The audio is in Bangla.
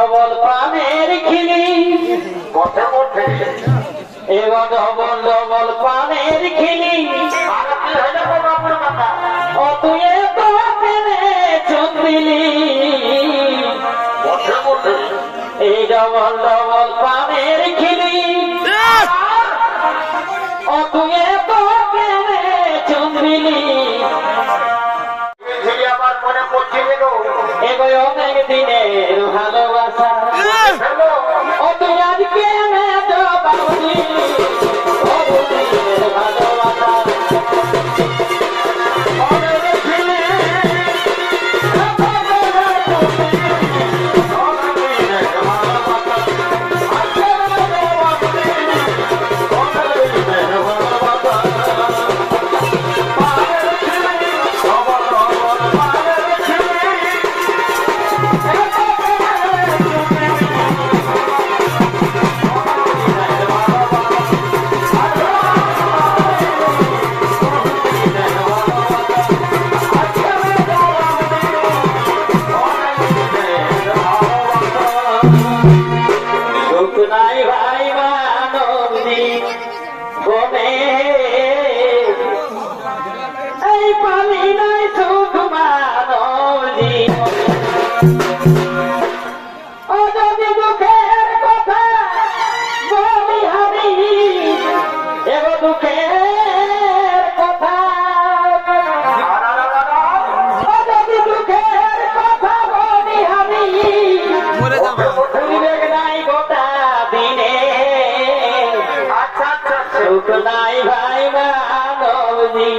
ডবল পানের খিলি বটে বটে এবার ডবল ডবল পানের খিলি আর কি হইলো গো বাবুর কথা ও তুই তো কেনে চন্দ্রিলি বটে বটে এই ডবল ডবল পানের খিলি ও তুই তো কেনে চন্দ্রিলি ঝিলি আমার মনে পড়ছে গো এগোয় অনেক দিনের ভালোবাসা হ্যালো ও তুই আজ কেনে জবাবলি ও দিনের ভালোবাসা অনেক দিনের নাই ভাই মানবী বনে এই পানি নাই সুখ মানবী ও যদি দুঃখের কথা বলি হারি এগো দুঃখের কথা ও যদি দুঃখের কথা বলি হারি পরিবেশ নাই গোটা দিনে আচ্ছা আচ্ছা সুখ নাই ভাই মানবী